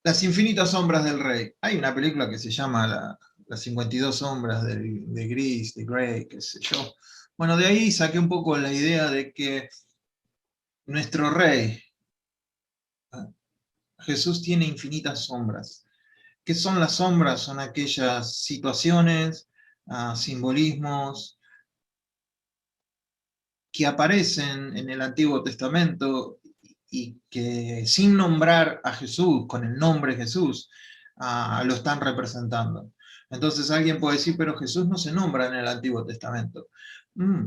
Las infinitas sombras del rey. Hay una película que se llama Las 52 sombras de Gris, de Grey, qué sé yo. Bueno, de ahí saqué un poco la idea de que nuestro rey, Jesús, tiene infinitas sombras. ¿Qué son las sombras? Son aquellas situaciones, simbolismos que aparecen en el Antiguo Testamento y que sin nombrar a Jesús, con el nombre Jesús, lo están representando. Entonces alguien puede decir, pero Jesús no se nombra en el Antiguo Testamento.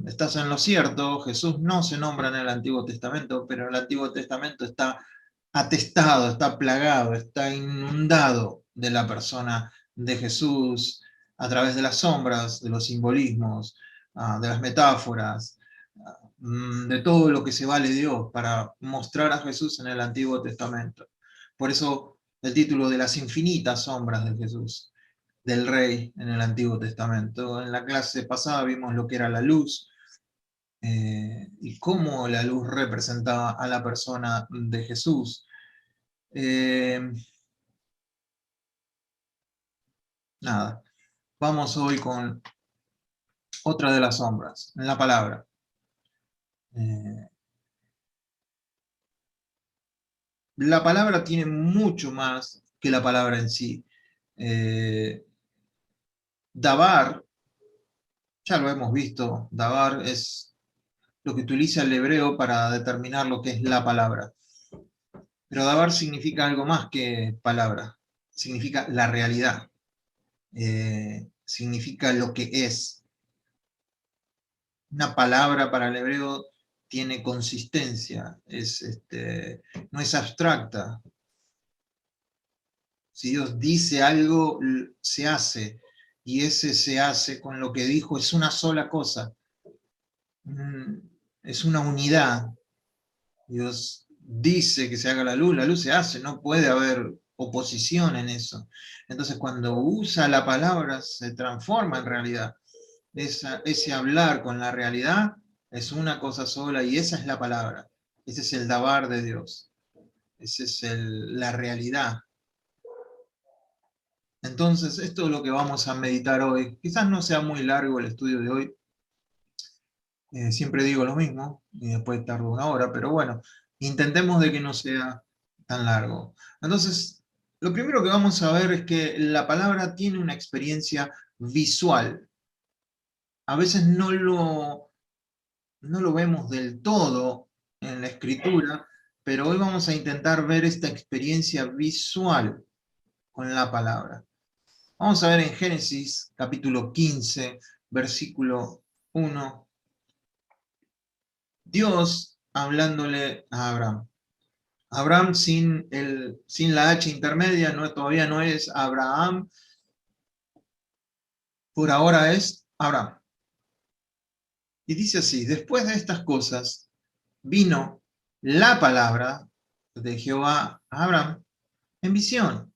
Estás en lo cierto, Jesús no se nombra en el Antiguo Testamento, pero el Antiguo Testamento está atestado, está plagado, está inundado de la persona de Jesús a través de las sombras, de los simbolismos, de las metáforas, de todo lo que se vale Dios para mostrar a Jesús en el Antiguo Testamento. Por eso el título de las infinitas sombras de Jesús, del Rey en el Antiguo Testamento. En la clase pasada vimos lo que era la luz y cómo la luz representaba a la persona de Jesús. Eh, Nada, vamos hoy con otra de las sombras, en la palabra. Eh, la palabra tiene mucho más que la palabra en sí. Eh, Dabar, ya lo hemos visto, Dabar es lo que utiliza el hebreo para determinar lo que es la palabra. Pero Dabar significa algo más que palabra, significa la realidad, significa lo que es. Una palabra para el hebreo tiene consistencia, no es abstracta. Si Dios dice algo, se hace, y ese se hace con lo que dijo es una sola cosa. Mm, es una unidad. Dios dice que se haga la luz se hace, no puede haber oposición en eso. Entonces cuando usa la palabra se transforma en realidad. Ese hablar con la realidad es una cosa sola y esa es la palabra. Ese es el dabar de Dios. Esa es la realidad. Entonces esto es lo que vamos a meditar hoy. Quizás no sea muy largo el estudio de hoy, siempre digo lo mismo y después tardo una hora, pero bueno, intentemos de que no sea tan largo. Entonces, lo primero que vamos a ver es que la palabra tiene una experiencia visual. A veces no lo vemos del todo en la escritura, pero hoy vamos a intentar ver esta experiencia visual con la palabra. Vamos a ver en Génesis capítulo 15, versículo 1. Dios hablándole a Abraham. Abraham sin la H intermedia, no, todavía no es Abraham, por ahora es Abraham. Y dice así, después de estas cosas vino la palabra de Jehová a Abraham en visión,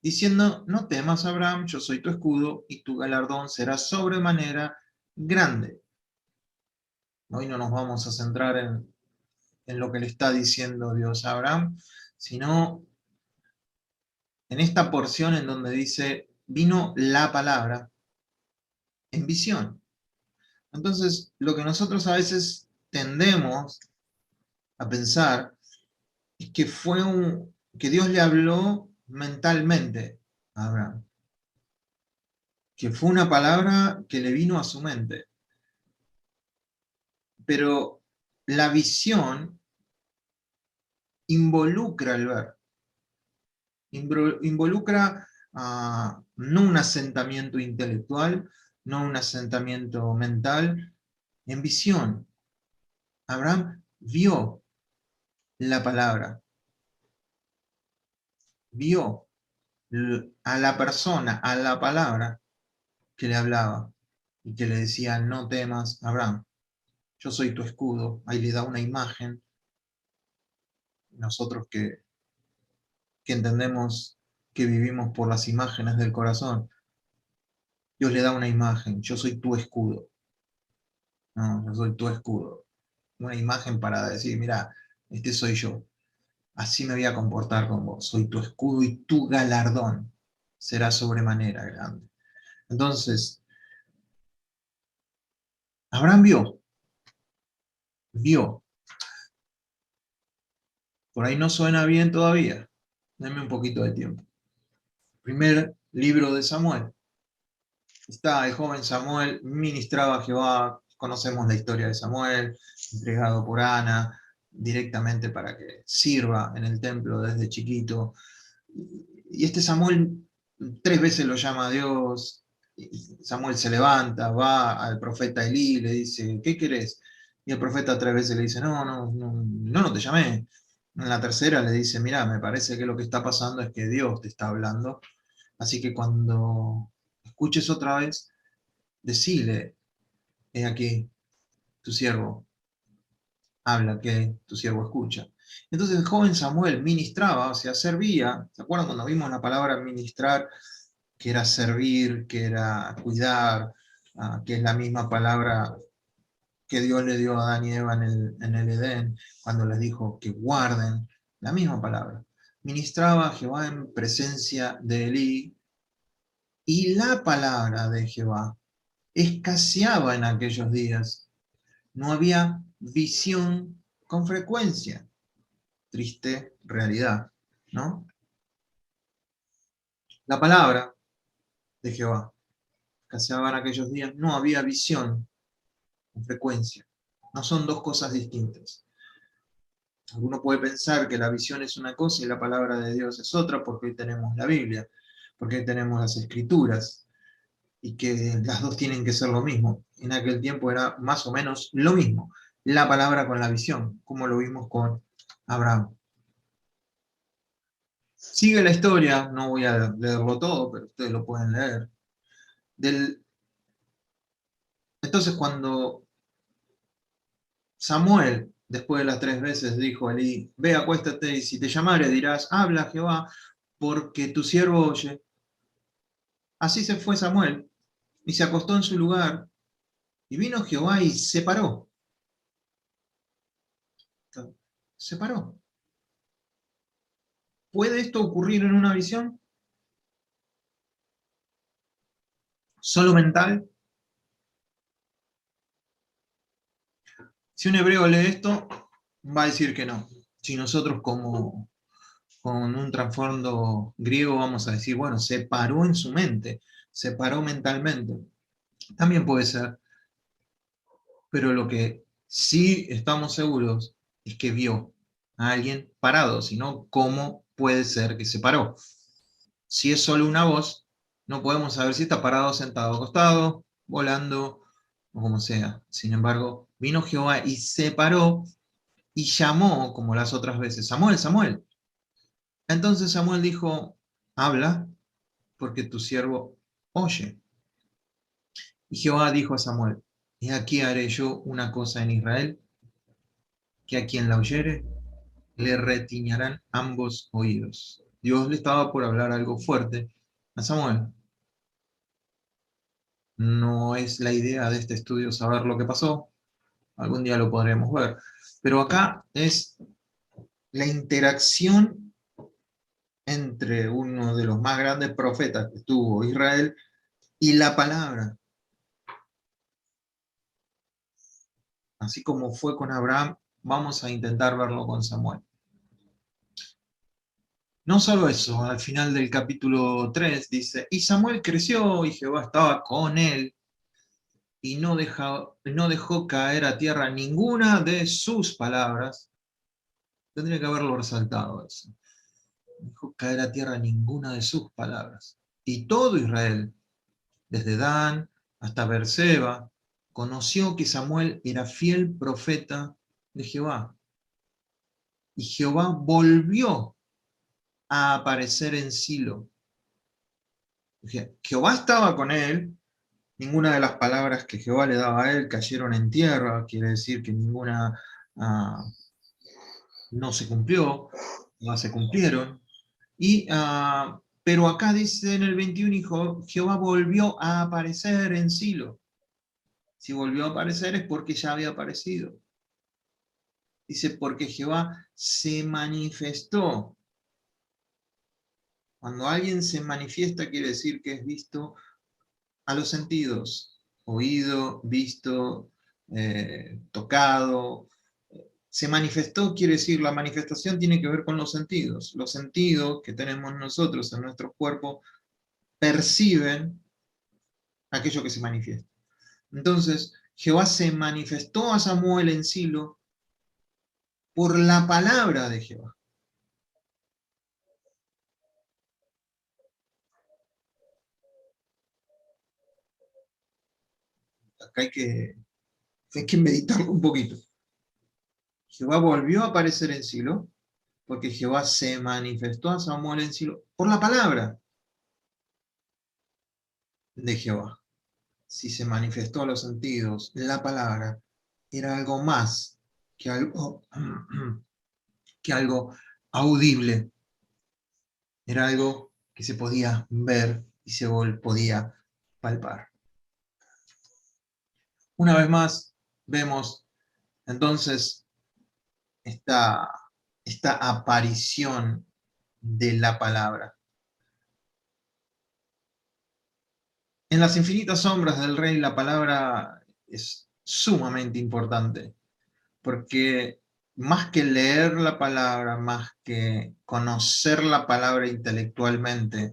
diciendo, no temas Abraham, yo soy tu escudo y tu galardón será sobremanera grande. Hoy no nos vamos a centrar en lo que le está diciendo Dios a Abraham, sino en esta porción en donde dice, vino la palabra en visión. Entonces, lo que nosotros a veces tendemos a pensar es que que Dios le habló mentalmente a Abraham, que fue una palabra que le vino a su mente. Pero la visión involucra el ver, involucra no un asentamiento intelectual, no un asentamiento mental, en visión. Abraham vio la palabra, vio a la persona, a la palabra que le hablaba y que le decía, no temas, Abraham, yo soy tu escudo. Ahí le da una imagen. Nosotros que entendemos que vivimos por las imágenes del corazón, Dios le da una imagen, yo soy tu escudo. No, yo soy tu escudo. Una imagen para decir, mira, este soy yo. así me voy a comportar con vos. Soy tu escudo y tu galardón será sobremanera grande. Entonces, Abraham vio. Por ahí no suena bien todavía. Dame un poquito de tiempo. Primer libro de Samuel. Está el joven Samuel, ministraba a Jehová, conocemos la historia de Samuel, entregado por Ana, directamente para que sirva en el templo desde chiquito. Y este Samuel 3 veces lo llama a Dios, Samuel se levanta, va al profeta Elí, le dice, ¿qué querés? Y el profeta 3 veces le dice, no te llamé. En la tercera le dice, mira, me parece que lo que está pasando es que Dios te está hablando, así que cuando escuches otra vez, decile, he aquí, tu siervo habla, que tu siervo escucha. Entonces el joven Samuel ministraba, o sea, servía. ¿Se acuerdan cuando vimos la palabra ministrar, que era servir, que era cuidar, que es la misma palabra que Dios le dio a Adán y Eva en el Edén, cuando les dijo que guarden, la misma palabra. Ministraba a Jehová en presencia de Elí, y la palabra de Jehová escaseaba en aquellos días. No había visión con frecuencia. Triste realidad, ¿no? La palabra de Jehová escaseaba en aquellos días. No había visión con frecuencia. No son dos cosas distintas. Alguno puede pensar que la visión es una cosa y la palabra de Dios es otra, porque hoy tenemos la Biblia, porque hoy tenemos las Escrituras, y que las dos tienen que ser lo mismo. En aquel tiempo era más o menos lo mismo, la palabra con la visión, como lo vimos con Abraham. Sigue la historia, no voy a leerlo todo, pero ustedes lo pueden leer. Entonces cuando Samuel, después de las 3 veces, dijo a Elí, ve, acuéstate, y si te llamare dirás, habla Jehová, porque tu siervo oye. Así se fue Samuel, y se acostó en su lugar, y vino Jehová y se paró. Se paró. ¿Puede esto ocurrir en una visión? ¿Solo mental? Si un hebreo lee esto, va a decir que no. Si nosotros como con un trasfondo griego vamos a decir, bueno, se paró en su mente, se paró mentalmente. También puede ser, pero lo que sí estamos seguros es que vio a alguien parado, sino cómo puede ser que se paró. Si es solo una voz, no podemos saber si está parado, sentado, acostado, volando, o como sea. Sin embargo, vino Jehová y se paró y llamó, como las otras veces, Samuel, Samuel. Entonces Samuel dijo, habla, porque tu siervo oye. Y Jehová dijo a Samuel, he aquí haré yo una cosa en Israel, que a quien la oyere le retiñarán ambos oídos. Dios le estaba por hablar algo fuerte a Samuel. No es la idea de este estudio saber lo que pasó, algún día lo podremos ver, pero acá es la interacción entre uno de los más grandes profetas que tuvo Israel y la palabra. Así como fue con Abraham, vamos a intentar verlo con Samuel. No solo eso, al final del capítulo 3 dice, y Samuel creció y Jehová estaba con él y no dejó caer a tierra ninguna de sus palabras. Tendría que haberlo resaltado eso. No dejó caer a tierra ninguna de sus palabras. Y todo Israel, desde Dan hasta Beerseba, conoció que Samuel era fiel profeta de Jehová. Y Jehová volvió a aparecer en Silo. Jehová estaba con él, ninguna de las palabras que Jehová le daba a él cayeron en tierra, quiere decir que ninguna no se cumplió, no se cumplieron. Pero acá dice en el 21, Jehová volvió a aparecer en Silo. Si volvió a aparecer es porque ya había aparecido. Dice, porque Jehová se manifestó. Cuando alguien se manifiesta quiere decir que es visto a los sentidos, oído, visto, tocado. Se manifestó quiere decir, la manifestación tiene que ver con los sentidos. Los sentidos que tenemos nosotros en nuestro cuerpo perciben aquello que se manifiesta. Entonces, Jehová se manifestó a Samuel en Silo por la palabra de Jehová. Acá hay que meditarlo un poquito. Jehová volvió a aparecer en Silo, porque Jehová se manifestó a Samuel en Silo por la palabra de Jehová. Si se manifestó a los sentidos, la palabra era algo más que algo, que algo audible, era algo que se podía ver y se podía palpar. Una vez más, vemos entonces esta, esta aparición de la palabra. En las infinitas sombras del rey, la palabra es sumamente importante, porque más que leer la palabra, más que conocer la palabra intelectualmente,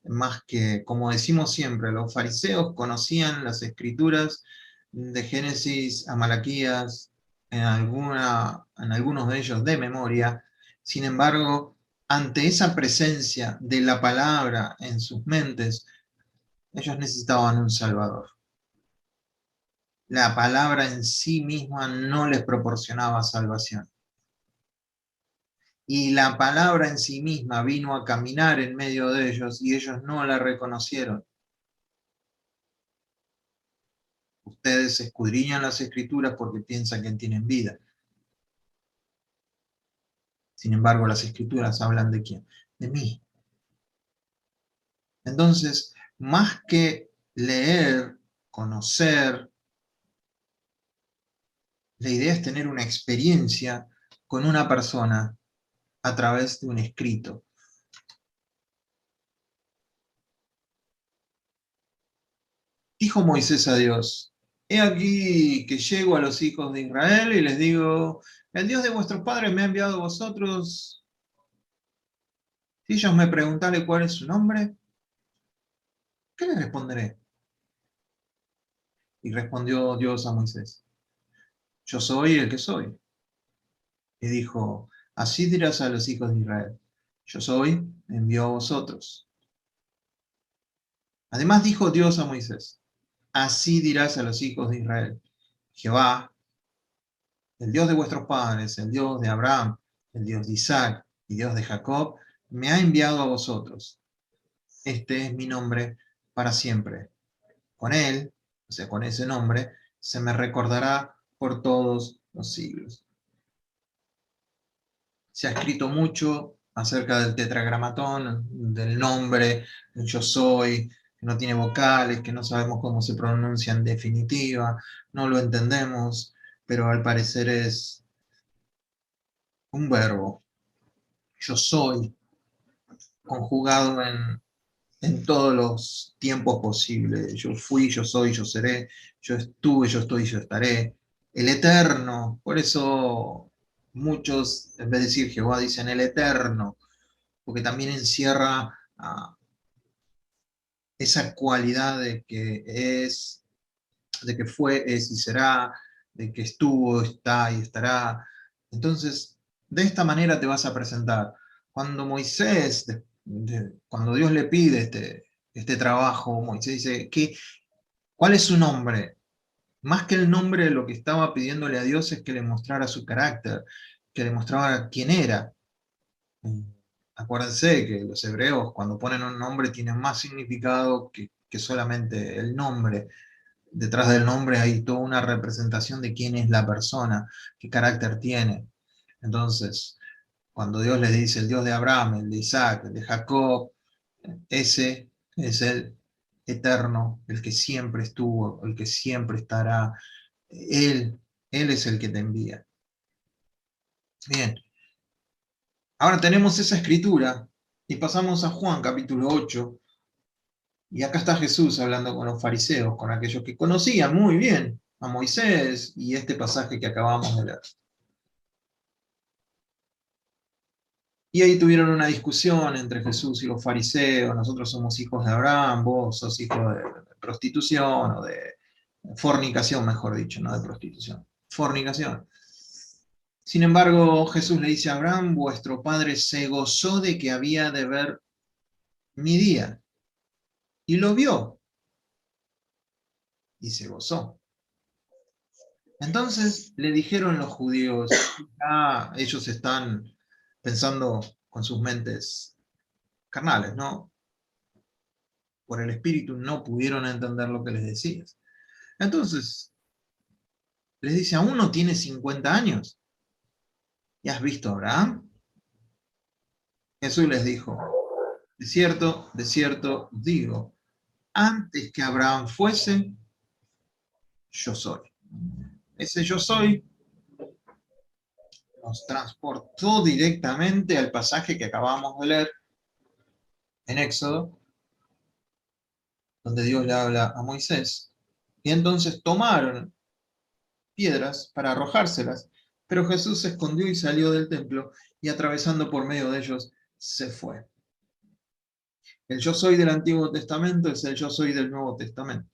más que, como decimos siempre, los fariseos conocían las escrituras de Génesis a Malaquías, en algunos de ellos de memoria. Sin embargo, ante esa presencia de la palabra en sus mentes, ellos necesitaban un Salvador. La palabra en sí misma no les proporcionaba salvación. Y la palabra en sí misma vino a caminar en medio de ellos y ellos no la reconocieron. Ustedes escudriñan las escrituras porque piensan que tienen vida. Sin embargo, las escrituras hablan ¿de quién? De mí. Entonces, más que leer, conocer, la idea es tener una experiencia con una persona a través de un escrito. Dijo Moisés a Dios, he aquí que llego a los hijos de Israel y les digo, el Dios de vuestros padres me ha enviado a vosotros. Si ellos me preguntaren cuál es su nombre, ¿qué les responderé? Y respondió Dios a Moisés, yo soy el que soy. Y dijo, así dirás a los hijos de Israel, yo soy, me envió a vosotros. Además dijo Dios a Moisés, así dirás a los hijos de Israel, Jehová, el Dios de vuestros padres, el Dios de Abraham, el Dios de Isaac y Dios de Jacob, me ha enviado a vosotros. Este es mi nombre para siempre. Con él, o sea, con ese nombre, se me recordará por todos los siglos. Se ha escrito mucho acerca del tetragramatón, del nombre, el yo soy, que no tiene vocales, que no sabemos cómo se pronuncia en definitiva, no lo entendemos, pero al parecer es un verbo, yo soy, conjugado en todos los tiempos posibles. Yo fui, yo soy, yo seré, yo estuve, yo estoy, yo estaré. El eterno, por eso muchos, en vez de decir Jehová, dicen el eterno, porque también encierra esa cualidad de que es, de que fue, es y será, de que estuvo, está y estará. Entonces, de esta manera te vas a presentar. Cuando Moisés, cuando Dios le pide este trabajo, Moisés dice, ¿cuál es su nombre? Más que el nombre, lo que estaba pidiéndole a Dios es que le mostrara su carácter, que le mostrara quién era. Acuérdense que los hebreos cuando ponen un nombre tienen más significado que solamente el nombre. Detrás del nombre hay toda una representación de quién es la persona, qué carácter tiene. Entonces, cuando Dios les dice el Dios de Abraham, el de Isaac, el de Jacob, ese es el eterno, el que siempre estuvo, el que siempre estará. Él, él es el que te envía. Bien, ahora tenemos esa escritura y pasamos a Juan capítulo 8, y acá está Jesús hablando con los fariseos, con aquellos que conocían muy bien a Moisés y este pasaje que acabamos de leer. Y ahí tuvieron una discusión entre Jesús y los fariseos: nosotros somos hijos de Abraham, vos sos hijo de prostitución, o de fornicación, mejor dicho, no de prostitución, fornicación. Sin embargo, Jesús le dice a Abraham: vuestro padre se gozó de que había de ver mi día, y lo vio, y se gozó. Entonces le dijeron los judíos: ah, ellos están pensando con sus mentes carnales, ¿no? Por el espíritu no pudieron entender lo que les decías. Entonces les dice: aún no tiene 50 años, ¿y has visto a Abraham? Jesús les dijo: de cierto digo, antes que Abraham fuese, yo soy. Ese yo soy nos transportó directamente al pasaje que acabamos de leer en Éxodo, donde Dios le habla a Moisés. Y entonces tomaron piedras para arrojárselas, pero Jesús se escondió y salió del templo, y atravesando por medio de ellos, se fue. El yo soy del Antiguo Testamento es el yo soy del Nuevo Testamento.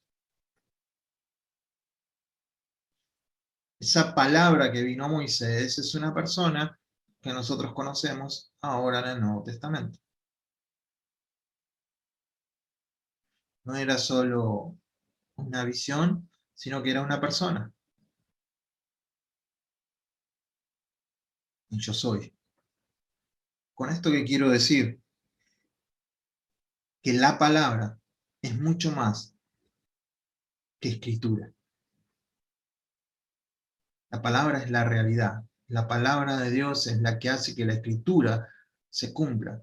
Esa palabra que vino a Moisés es una persona que nosotros conocemos ahora en el Nuevo Testamento. No era solo una visión, sino que era una persona. Y yo soy. Con esto que quiero decir, que la palabra es mucho más que escritura. La palabra es la realidad. La palabra de Dios es la que hace que la escritura se cumpla.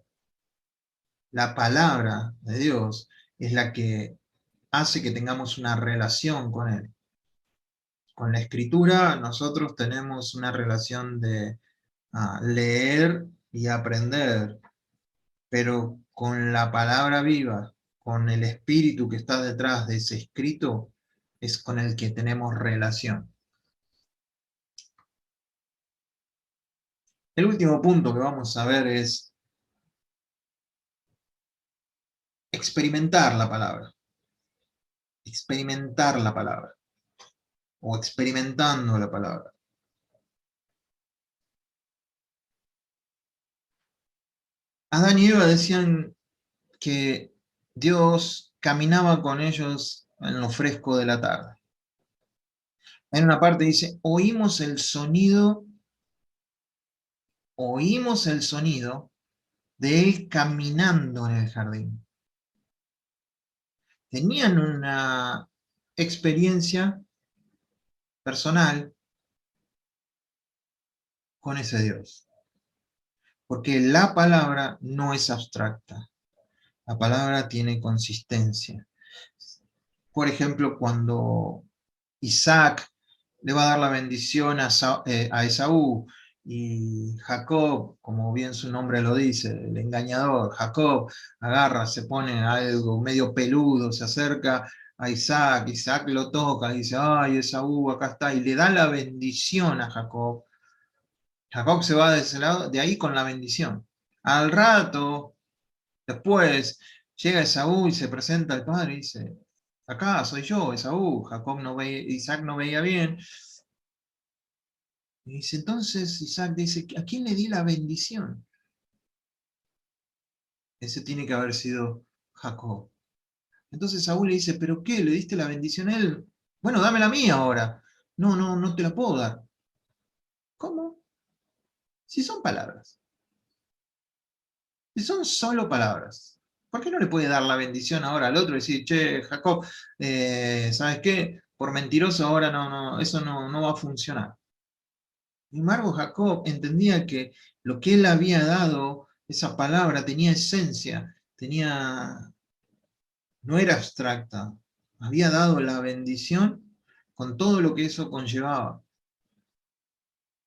La palabra de Dios es la que hace que tengamos una relación con Él. Con la escritura nosotros tenemos una relación de leer y aprender, pero con la palabra viva, con el espíritu que está detrás de ese escrito, es con el que tenemos relación. El último punto que vamos a ver es experimentar la palabra. Experimentar la palabra. O experimentando la palabra. Adán y Eva decían que Dios caminaba con ellos en lo fresco de la tarde. En una parte dice: oímos el sonido de él caminando en el jardín. Tenían una experiencia personal con ese Dios. Porque la palabra no es abstracta. La palabra tiene consistencia. Por ejemplo, cuando Isaac le va a dar la bendición a Esaú, y Jacob, como bien su nombre lo dice, el engañador, Jacob agarra, se pone algo medio peludo, se acerca a Isaac, Isaac lo toca, dice: ay, Esaú, acá está, y le da la bendición a Jacob. Jacob se va de ese lado, de ahí con la bendición. Al rato, después, llega Esaú y se presenta al padre y dice: acá soy yo, Esaú. Isaac no veía bien. Y dice, entonces Isaac dice: ¿a quién le di la bendición? Ese tiene que haber sido Jacob. Entonces Saúl le dice: ¿pero qué? ¿Le diste la bendición a él? Bueno, dame la mía ahora. No, no, no te la puedo dar. ¿Cómo? Si son palabras. Si son solo palabras. ¿Por qué no le puede dar la bendición ahora al otro y decir: che, Jacob, ¿sabes qué? Por mentiroso ahora eso no va a funcionar. Sin embargo, Jacob entendía que lo que él había dado, esa palabra, tenía esencia, no era abstracta. Había dado la bendición con todo lo que eso conllevaba.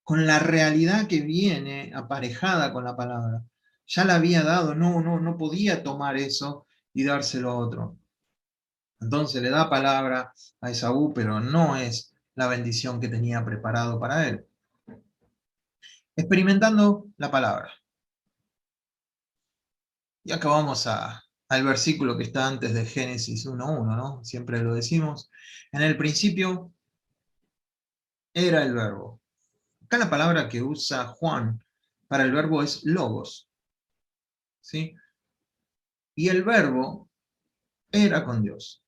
con la realidad que viene aparejada con la palabra. Ya la había dado, no podía tomar eso y dárselo a otro. Entonces le da palabra a Esaú, pero no es la bendición que tenía preparado para él. Experimentando la palabra. Y acá vamos al versículo que está antes de Génesis 1:1, ¿no? Siempre lo decimos. En el principio era el verbo. Acá la palabra que usa Juan para el verbo es logos, ¿sí? Y el verbo era con Dios.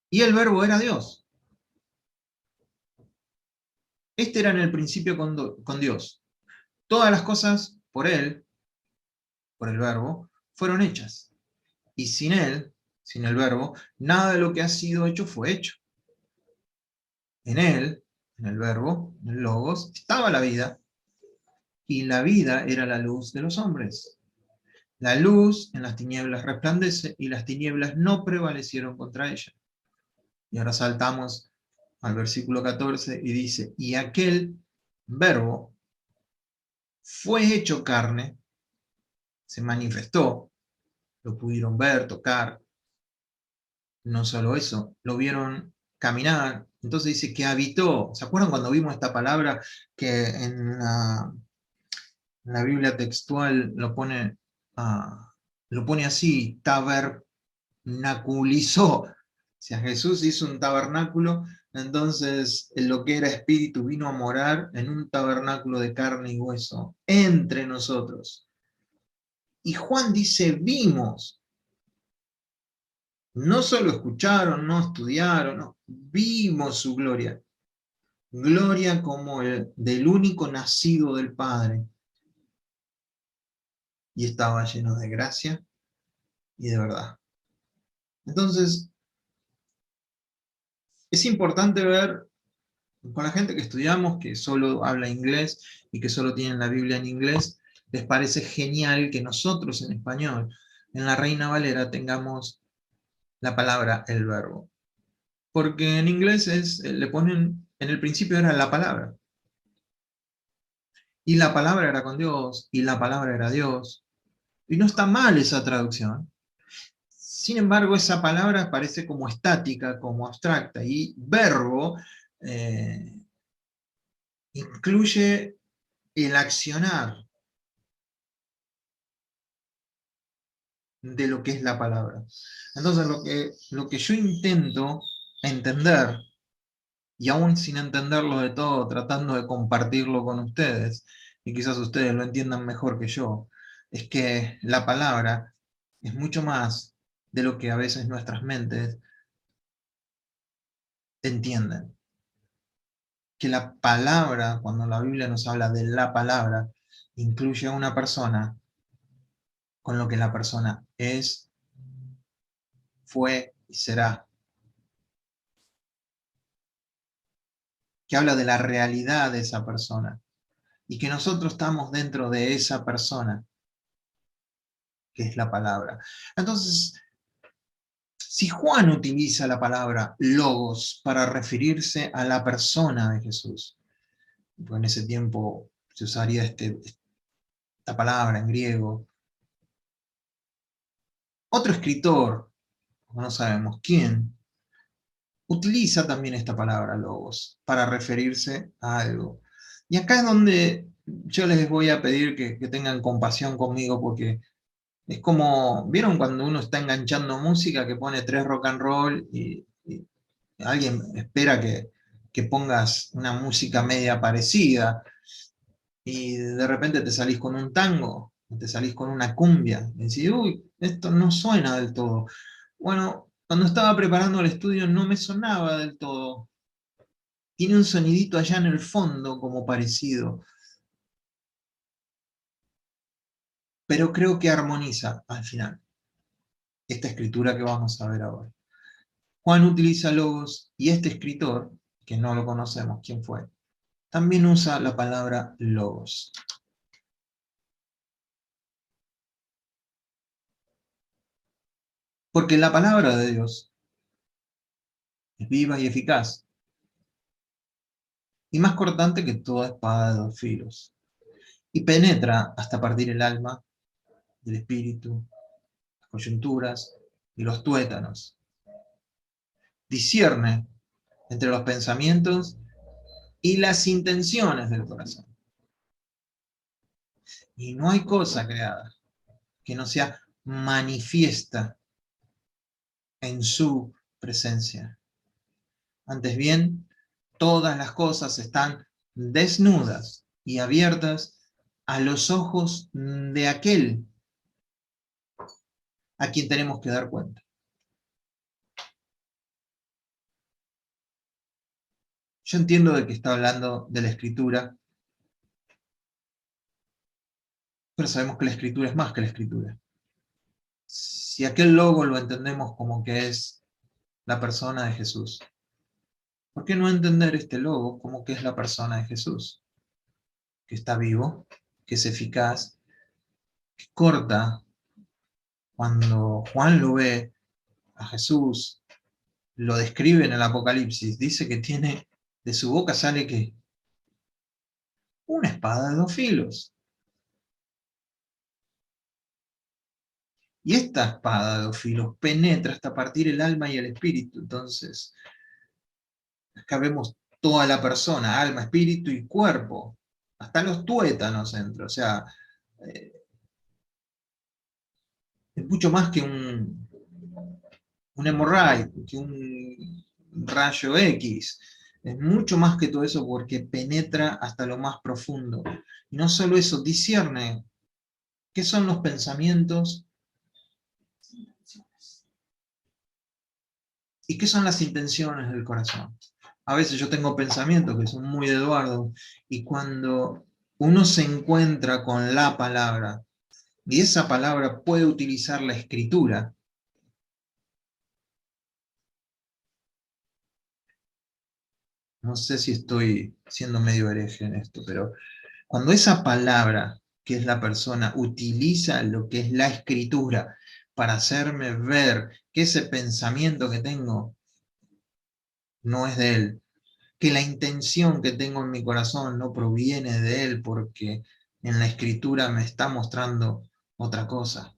Y el verbo era Dios. Este era en el principio con Dios. Todas las cosas por él, por el verbo, fueron hechas. Y sin él, sin el verbo, nada de lo que ha sido hecho fue hecho. En él, en el verbo, en el logos, estaba la vida, y la vida era la luz de los hombres. La luz en las tinieblas resplandece, y las tinieblas no prevalecieron contra ella. Y ahora saltamos al versículo 14 y dice, y aquel verbo fue hecho carne, se manifestó, lo pudieron ver, tocar, no solo eso, lo vieron caminar, entonces dice que habitó. ¿Se acuerdan cuando vimos esta palabra que en la Biblia textual lo pone así, tabernaculizó? O sea, Jesús hizo un tabernáculo, entonces lo que era espíritu vino a morar en un tabernáculo de carne y hueso, entre nosotros. Y Juan dice, vimos, no solo escucharon, no estudiaron, no, vimos su gloria. Gloria como el del único nacido del Padre. Y estaba lleno de gracia y de verdad. Entonces, es importante ver con la gente que estudiamos, que solo habla inglés y que solo tienen la Biblia en inglés, les parece genial que nosotros en español, en la Reina Valera, tengamos la palabra el verbo. Porque en inglés le ponen, en el principio era la palabra. Y la palabra era con Dios, y la palabra era Dios. Y no está mal esa traducción. Sin embargo, esa palabra parece como estática, como abstracta, y verbo incluye el accionar de lo que es la palabra. Entonces, lo que yo intento entender, y aún sin entenderlo de todo, tratando de compartirlo con ustedes, y quizás ustedes lo entiendan mejor que yo, es que la palabra es mucho más de lo que a veces nuestras mentes entienden. Que la palabra, cuando la Biblia nos habla de la palabra, incluye a una persona con lo que la persona es, fue y será. Que habla de la realidad de esa persona. Y que nosotros estamos dentro de esa persona, que es la palabra. Entonces, si Juan utiliza la palabra logos para referirse a la persona de Jesús, pues en ese tiempo se usaría esta palabra en griego, otro escritor, no sabemos quién, utiliza también esta palabra logos para referirse a algo. Y acá es donde yo les voy a pedir que tengan compasión conmigo, porque es como, ¿vieron cuando uno está enganchando música que pone 3 rock and roll y alguien espera que pongas una música media parecida y de repente te salís con un tango, te salís con una cumbia y decís, uy, esto no suena del todo? Bueno, cuando estaba preparando el estudio no me sonaba del todo. Tiene un sonidito allá en el fondo como parecido, pero creo que armoniza al final esta escritura que vamos a ver ahora. Juan utiliza logos y este escritor, que no lo conocemos quién fue, también usa la palabra logos. Porque la palabra de Dios es viva y eficaz y más cortante que toda espada de dos filos, y penetra hasta partir el alma, del espíritu, las coyunturas y los tuétanos. Discierne entre los pensamientos y las intenciones del corazón. Y no hay cosa creada que no sea manifiesta en su presencia. Antes bien, todas las cosas están desnudas y abiertas a los ojos de aquel a quien tenemos que dar cuenta. Yo entiendo de que está hablando de la escritura, pero sabemos que la escritura es más que la escritura. Si aquel logo lo entendemos como que es la persona de Jesús, ¿por qué no entender este logo como que es la persona de Jesús? Que está vivo, que es eficaz, que corta. Cuando Juan lo ve a Jesús, lo describe en el Apocalipsis, dice que tiene, de su boca sale que una espada de dos filos. Y esta espada de dos filos penetra hasta partir el alma y el espíritu. Entonces, acá vemos toda la persona, alma, espíritu y cuerpo. Hasta los tuétanos entra. O sea, eh, es mucho más que un hemorraio, que un rayo X. Es mucho más que todo eso porque penetra hasta lo más profundo. Y no solo eso, discierne qué son los pensamientos y qué son las intenciones del corazón. A veces yo tengo pensamientos que son muy de Eduardo, y cuando uno se encuentra con la palabra, y esa palabra puede utilizar la escritura, no sé si estoy siendo medio hereje en esto, pero cuando esa palabra, que es la persona, utiliza lo que es la escritura para hacerme ver que ese pensamiento que tengo no es de él, que la intención que tengo en mi corazón no proviene de él porque en la escritura me está mostrando otra cosa.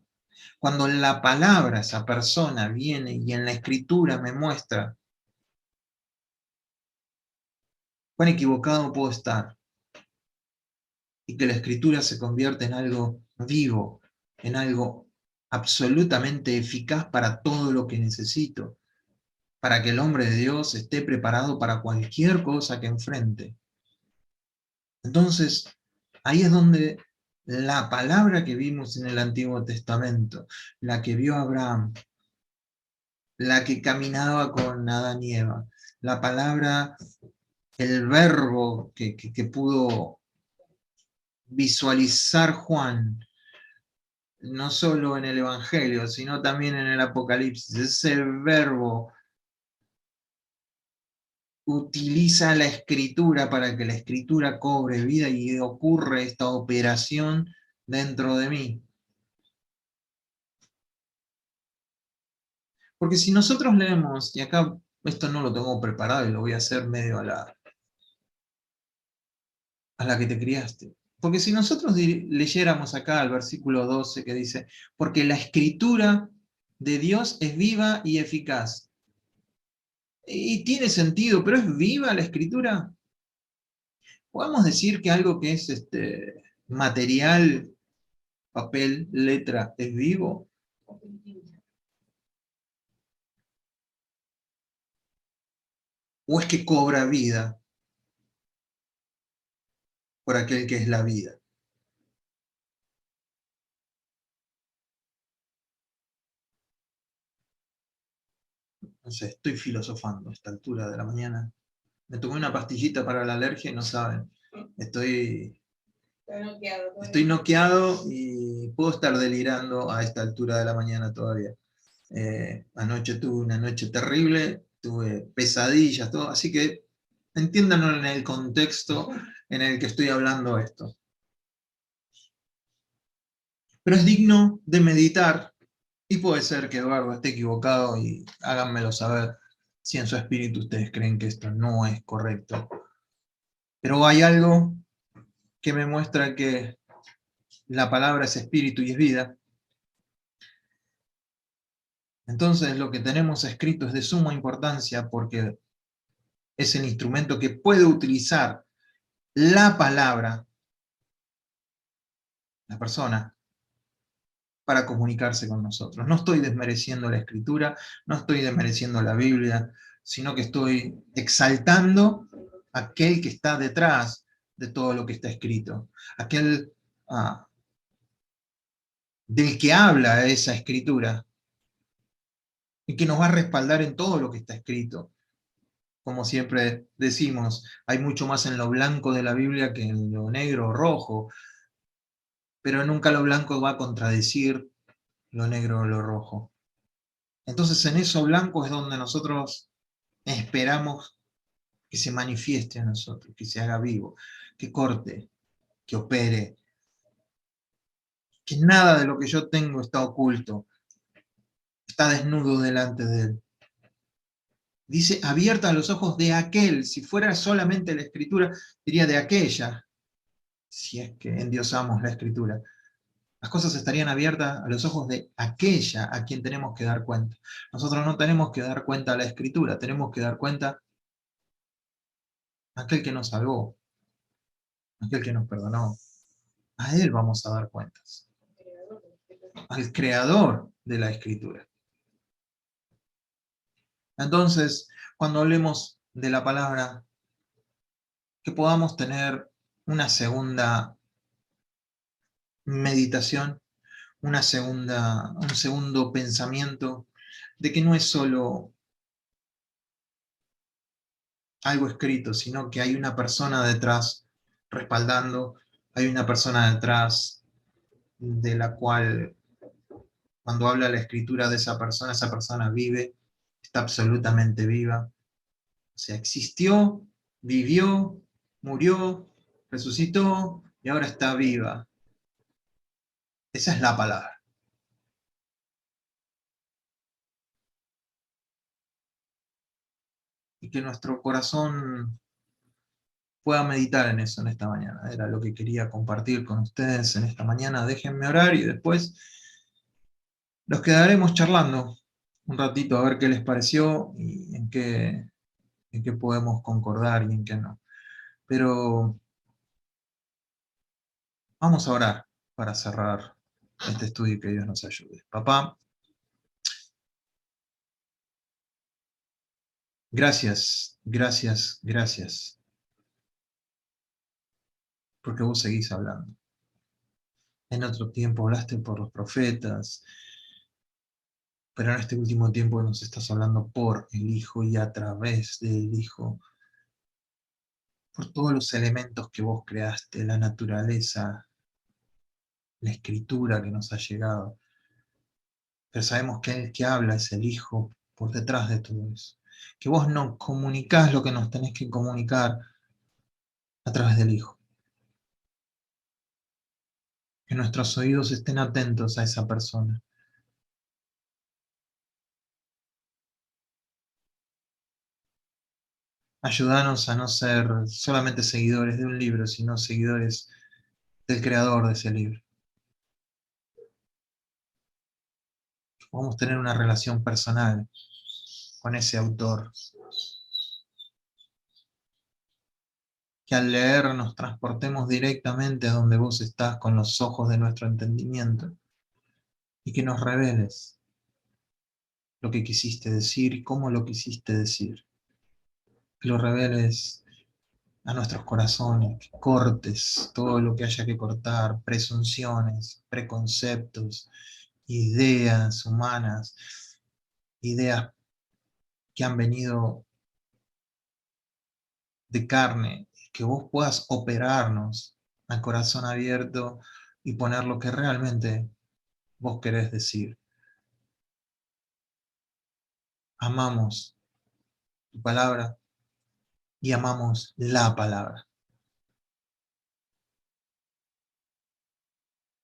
Cuando la palabra, esa persona viene y en la escritura me muestra cuán equivocado puedo estar, y que la escritura se convierte en algo vivo, en algo absolutamente eficaz para todo lo que necesito, para que el hombre de Dios esté preparado para cualquier cosa que enfrente. Entonces, ahí es donde la palabra que vimos en el Antiguo Testamento, la que vio Abraham, la que caminaba con Adán y Eva, la palabra, el verbo que pudo visualizar Juan, no solo en el Evangelio, sino también en el Apocalipsis, ese verbo utiliza la escritura para que la escritura cobre vida y ocurre esta operación dentro de mí. Porque si nosotros leemos, y acá esto no lo tengo preparado y lo voy a hacer medio a la que te criaste. Porque si nosotros leyéramos acá el versículo 12 que dice, porque la escritura de Dios es viva y eficaz. Y tiene sentido, pero ¿es viva la escritura? ¿Podemos decir que algo que es material, papel, letra, es vivo? ¿O es que cobra vida por aquel que es la vida? No sé, estoy filosofando a esta altura de la mañana. Me tomé una pastillita para la alergia y no saben. Estoy, estoy noqueado y puedo estar delirando a esta altura de la mañana todavía. Anoche tuve una noche terrible, tuve pesadillas, todo, así que entiéndanlo en el contexto en el que estoy hablando esto. Pero es digno de meditar, y puede ser que Eduardo esté equivocado y háganmelo saber si en su espíritu ustedes creen que esto no es correcto. Pero hay algo que me muestra que la palabra es espíritu y es vida. Entonces lo que tenemos escrito es de suma importancia porque es el instrumento que puede utilizar la palabra, la persona, para comunicarse con nosotros. No estoy desmereciendo la Escritura, no estoy desmereciendo la Biblia, sino que estoy exaltando a aquel que está detrás de todo lo que está escrito, aquel del que habla esa Escritura y que nos va a respaldar en todo lo que está escrito. Como siempre decimos, hay mucho más en lo blanco de la Biblia que en lo negro o rojo, pero nunca lo blanco va a contradecir lo negro o lo rojo. Entonces en eso blanco es donde nosotros esperamos que se manifieste a nosotros, que se haga vivo, que corte, que opere, que nada de lo que yo tengo está oculto, está desnudo delante de él. Dice, abierta a los ojos de aquel, si fuera solamente la Escritura, diría de aquella, si es que endiosamos la Escritura. Las cosas estarían abiertas a los ojos de aquella a quien tenemos que dar cuenta. Nosotros no tenemos que dar cuenta a la Escritura, tenemos que dar cuenta a aquel que nos salvó, a aquel que nos perdonó. A él vamos a dar cuentas, al creador de la Escritura. Entonces, cuando hablemos de la palabra, que podamos tener una segunda meditación, un segundo pensamiento de que no es solo algo escrito, sino que hay una persona detrás respaldando, hay una persona detrás de la cual cuando habla la escritura de esa persona vive, está absolutamente viva, o sea, existió, vivió, murió, resucitó y ahora está viva. Esa es la palabra. Y que nuestro corazón pueda meditar en eso en esta mañana. Era lo que quería compartir con ustedes en esta mañana. Déjenme orar y después los quedaremos charlando un ratito a ver qué les pareció y en qué podemos concordar y en qué no. Pero vamos a orar para cerrar este estudio y que Dios nos ayude. Papá, gracias, gracias, gracias, porque vos seguís hablando. En otro tiempo hablaste por los profetas, pero en este último tiempo nos estás hablando por el Hijo y a través del Hijo, por todos los elementos que vos creaste, la naturaleza, la escritura que nos ha llegado. Pero sabemos que el que habla es el Hijo por detrás de todo eso. Que vos no comunicás lo que nos tenés que comunicar a través del Hijo. Que nuestros oídos estén atentos a esa persona. Ayúdanos a no ser solamente seguidores de un libro, sino seguidores del creador de ese libro. Que podamos tener una relación personal con ese autor. Que al leer nos transportemos directamente a donde vos estás con los ojos de nuestro entendimiento. Y que nos reveles lo que quisiste decir y cómo lo quisiste decir. Que lo reveles a nuestros corazones, que cortes todo lo que haya que cortar, presunciones, preconceptos, ideas humanas, ideas que han venido de carne, que vos puedas operarnos al corazón abierto y poner lo que realmente vos querés decir. Amamos tu palabra y amamos la palabra.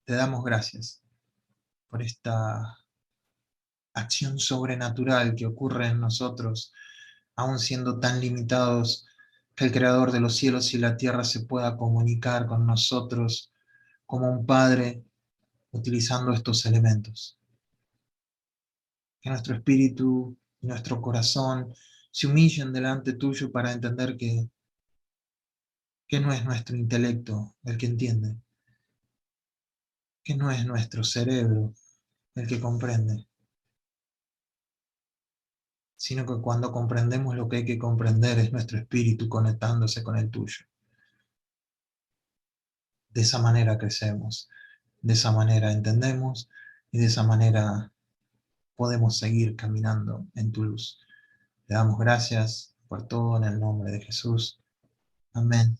Te damos gracias por esta acción sobrenatural que ocurre en nosotros, aun siendo tan limitados que el Creador de los cielos y la tierra se pueda comunicar con nosotros como un Padre utilizando estos elementos. Que nuestro espíritu y nuestro corazón se humillen delante tuyo para entender que no es nuestro intelecto el que entiende, que no es nuestro cerebro el que comprende, sino que cuando comprendemos lo que hay que comprender es nuestro espíritu conectándose con el tuyo. De esa manera crecemos, de esa manera entendemos y de esa manera podemos seguir caminando en tu luz. Te damos gracias por todo en el nombre de Jesús. Amén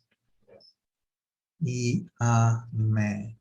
y amén.